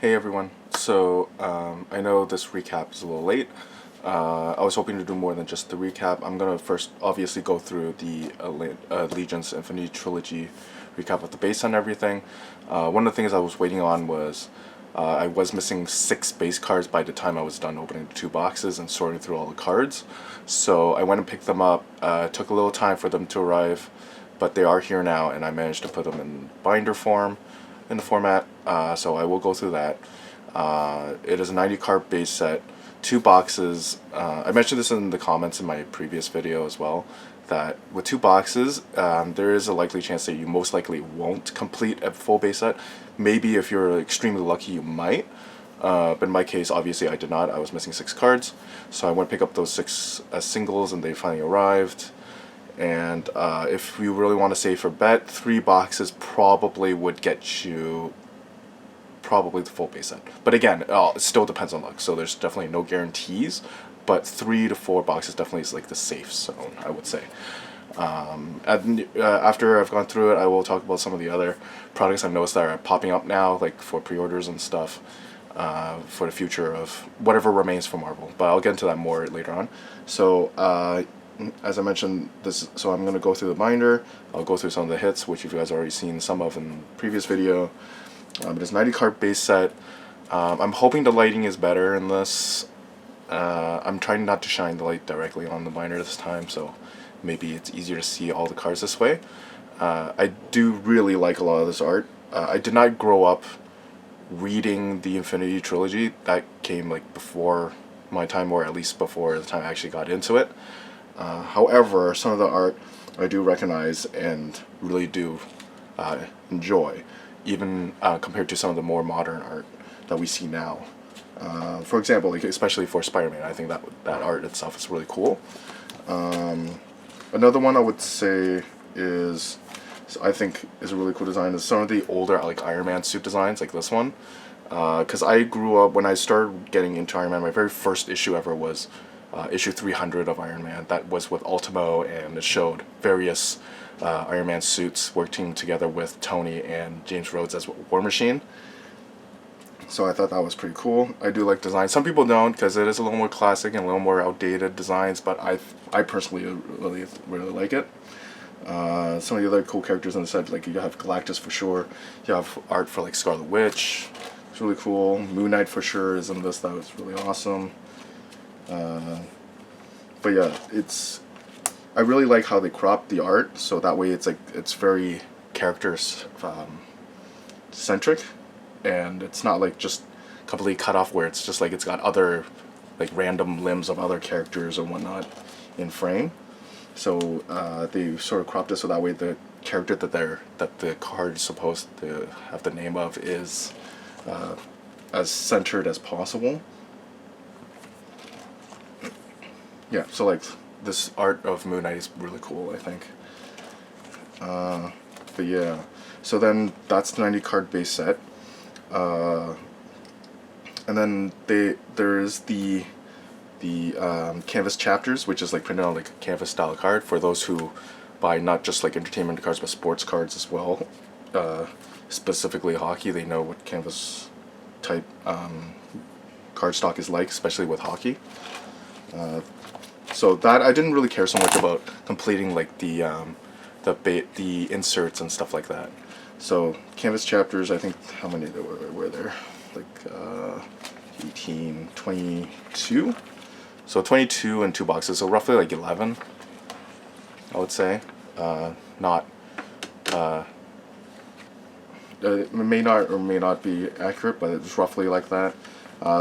Hey everyone. So I know this recap is a little late. I was hoping to do more than just the recap. I'm gonna first obviously go through the Allegiance Infinity Trilogy recap of the base and everything. One of the things I was waiting on was I was missing 6 base cards by the time I was done opening the 2 boxes and sorting through all the cards. So I went and picked them up. Took a little time for them to arrive, but they are here now, and I managed to put them in binder form in the format, so I will go through that. It is a 90 card base set, 2 boxes. I mentioned this in the comments in my previous video as well, that with 2 boxes, there is a likely chance that you most likely won't complete a full base set. Maybe if you're extremely lucky, you might. But in my case, obviously I did not. I was missing 6 cards, so I went to pick up those 6 singles, and they finally arrived. And if you really want to save for bet, 3 boxes probably would get you probably the full base set. But again, it still depends on luck, so there's definitely no guarantees. But 3 to 4 boxes definitely is like the safe zone, I would say. After I've gone through it, I will talk about some of the other products I've noticed that are popping up now, like for pre-orders and stuff, for the future of whatever remains for Marvel. But I'll get into that more later on. So as I mentioned, so I'm going to go through the binder. I'll go through some of the hits, which you guys already seen some of in the previous video. It is 90 card base set. I'm hoping the lighting is better in this. I'm trying not to shine the light directly on the binder this time, so maybe it's easier to see all the cards this way. I do really like a lot of this art. I did not grow up reading the Infinity Trilogy. That came like before my time, or at least before the time I actually got into it. However, some of the art I do recognize and really do enjoy, even compared to some of the more modern art that we see now. For example, like especially for Spider-Man, I think that art itself is really cool. Another one I would say is, I think is a really cool design, is some of the older like Iron Man suit designs, like this one. Because I grew up, when I started getting into Iron Man, my very first issue ever was issue 300 of Iron Man. That was with Ultimo, and it showed various Iron Man suits working together with Tony and James Rhodes as War Machine. So I thought that was pretty cool. I do like designs. Some people don't, because it is a little more classic and a little more outdated designs, but I personally really like it. Some of the other cool characters in the set, like you have Galactus for sure. You have art for like Scarlet Witch. It's really cool. Moon Knight for sure is in this. That was really awesome. But yeah, I really like how they crop the art, so that way it's very characters centric, and it's not like just completely cut off where it's just like it's got other like random limbs of other characters or whatnot in frame. So they sort of cropped it so that way the character that the card is supposed to have the name of is as centered as possible. Yeah, so like this art of Moon Knight is really cool, I think. But yeah, so then that's the 90 card base set. And then there's the canvas chapters, which is like printed on like a canvas style card for those who buy not just like entertainment cards but sports cards as well. Specifically hockey, they know what canvas type card stock is like, especially with hockey. So that I didn't really care so much about completing like the inserts and stuff like that. So canvas chapters, I think how many there were there? Like 18, 22. So 22 and 2 boxes, so roughly like 11, I would say. Not it may not or may not be accurate, but it's roughly like that.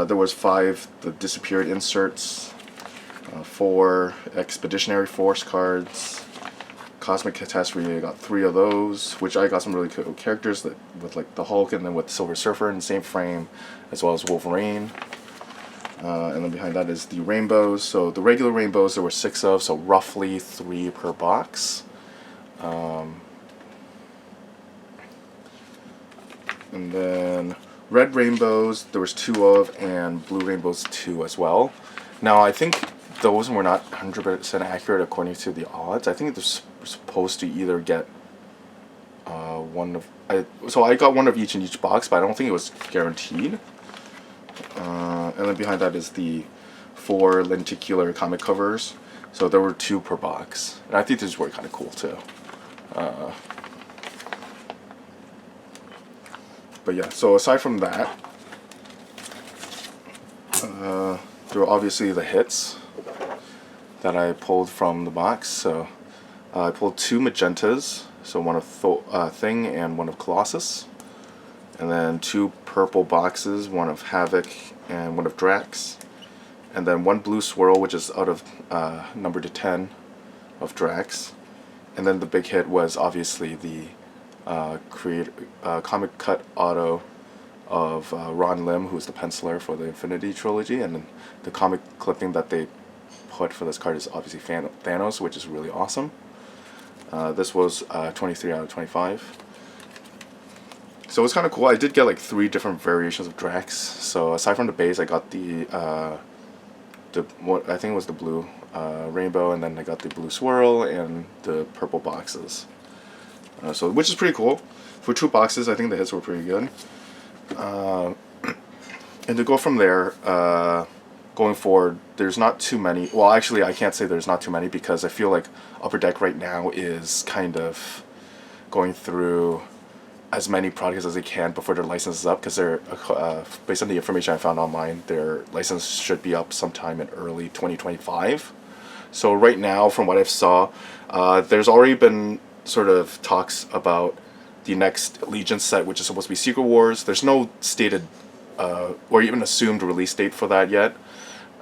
There was 5 the disappeared inserts, 4 Expeditionary Force cards, Cosmic Catastrophe. I got 3 of those, which I got some really cool characters that with like the Hulk, and then with Silver Surfer in the same frame, as well as Wolverine. And then behind that is the rainbows. So the regular rainbows there were 6 of, so roughly 3 per box. And then red rainbows there was 2 of, and blue rainbows 2 as well. Now I think those were not 100% accurate according to the odds. I think they're supposed to either get So I got one of each in each box, but I don't think it was guaranteed. And then behind that is the 4 lenticular comic covers. So there were 2 per box, and I think these were kind of cool too. But yeah, so aside from that, there were obviously the hits that I pulled from the box. So I pulled 2 magentas, so one of Thing and one of Colossus, and then 2 purple boxes, one of Havoc and one of Drax, and then 1 blue swirl, which is out of number to 10 of Drax, and then the big hit was obviously the comic cut auto of Ron Lim, who's the penciler for the Infinity Trilogy, and then the comic clipping that they put for this card is obviously Thanos, which is really awesome. This was 23 out of 25. So it's kind of cool. I did get like 3 different variations of Drax. So aside from the base, I got the what I think was the blue rainbow, and then I got the blue swirl and the purple boxes. So which is pretty cool. For 2 boxes, I think the hits were pretty good. And to go from there, going forward, there's not too many. Well, actually, I can't say there's not too many, because I feel like Upper Deck right now is kind of going through as many products as they can before their license is up, because they're based on the information I found online, their license should be up sometime in early 2025. So right now, from what I've saw, there's already been sort of talks about the next Legion set, which is supposed to be Secret Wars. There's no stated or even assumed release date for that yet.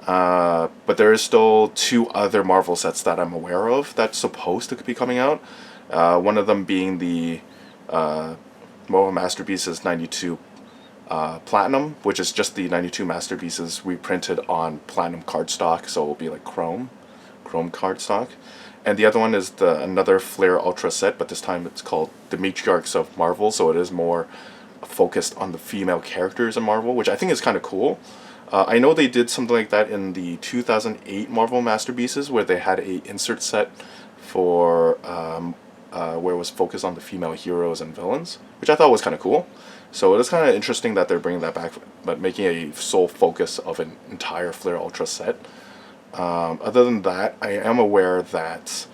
But there is still 2 other Marvel sets that I'm aware of that's supposed to be coming out. One of them being the Marvel Masterpieces 92 Platinum, which is just the 92 Masterpieces reprinted on Platinum cardstock, so it will be like Chrome cardstock. And the other one is another Flair Ultra set, but this time it's called The Matriarchs of Marvel, so it is more focused on the female characters in Marvel, which I think is kind of cool. I know they did something like that in the 2008 Marvel Masterpieces, where they had a insert set for where it was focused on the female heroes and villains, which I thought was kind of cool. So it is kind of interesting that they're bringing that back, but making a sole focus of an entire Flair Ultra set. Other than that, I am aware that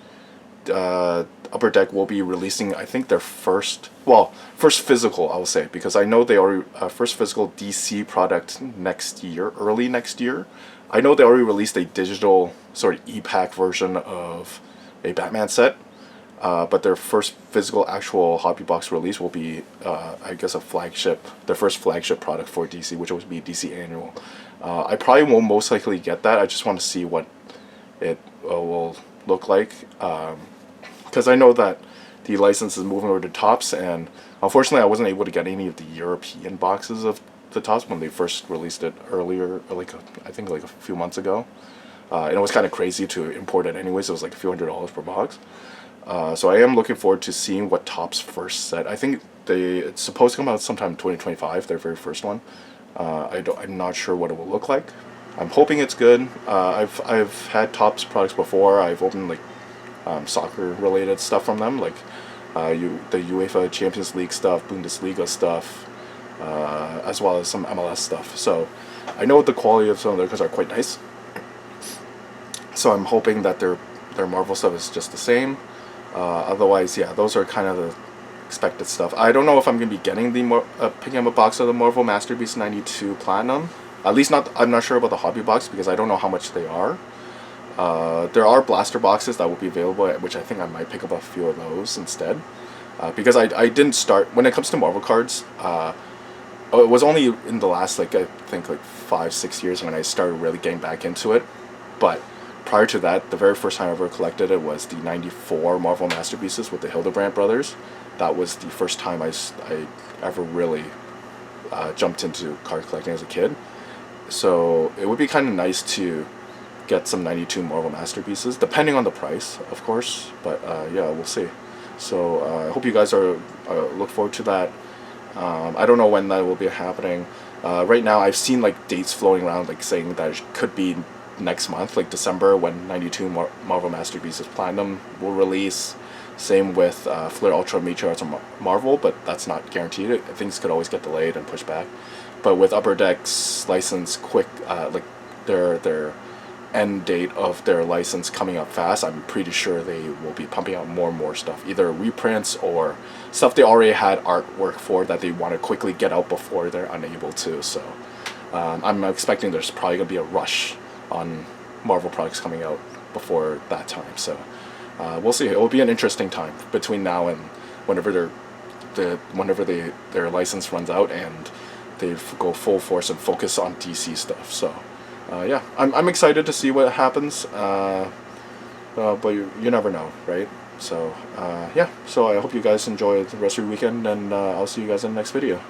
Upper Deck will be releasing, I think, their first physical, I will say, because I know they already first physical DC product next year, early next year. I know they already released a digital sort of e-pack version of a Batman set, but their first physical actual hobby box release will be, I guess, their first flagship product for DC, which will be DC Annual. I probably won't most likely get that. I just want to see what it will look like, because I know that the license is moving over to Topps, and unfortunately I wasn't able to get any of the European boxes of the Topps when they first released it earlier, I think like a few months ago. And it was kind of crazy to import it anyways. It was like a few $100s per box. So I am looking forward to seeing what Topps first set. I think it's supposed to come out sometime in 2025, their very first one. I'm not sure what it will look like. I'm hoping it's good. I've had Topps products before. I've opened like soccer related stuff from them, like the UEFA Champions League stuff, Bundesliga stuff, as well as some MLS stuff. So I know the quality of some of their cards are quite nice. So I'm hoping that their Marvel stuff is just the same. Otherwise, yeah, those are kind of the expected stuff. I don't know if I'm gonna be getting picking up a box of the Marvel Masterpiece 92 Platinum. At least I'm not sure about the hobby box, because I don't know how much they are. There are blaster boxes that will be available, which I think I might pick up a few of those instead. Because I didn't start, when it comes to Marvel cards, it was only in the last, I think 5-6 years when I started really getting back into it. But prior to that, the very first time I ever collected it was the 94 Marvel Masterpieces with the Hildebrandt brothers. That was the first time I ever really jumped into card collecting as a kid. So it would be kind of nice to get some 92 Marvel Masterpieces, depending on the price, of course. But yeah, we'll see. So I hope you guys look forward to that. I don't know when that will be happening. Right now, I've seen dates floating around, saying that it could be next month, December, when 92 Marvel Masterpieces Platinum will release. Same with Flair Ultra Meteorites on Marvel, but that's not guaranteed. Things could always get delayed and pushed back. But with Upper Deck's license quick, like their end date of their license coming up fast, I'm pretty sure they will be pumping out more and more stuff, either reprints or stuff they already had artwork for that they want to quickly get out before they're unable to. So I'm expecting there's probably going to be a rush on Marvel products coming out before that time. So we'll see. It will be an interesting time between now and whenever their license runs out and they go full force and focus on DC stuff. So yeah, I'm excited to see what happens, but you never know, right? So yeah, so I hope you guys enjoy the rest of your weekend, and I'll see you guys in the next video.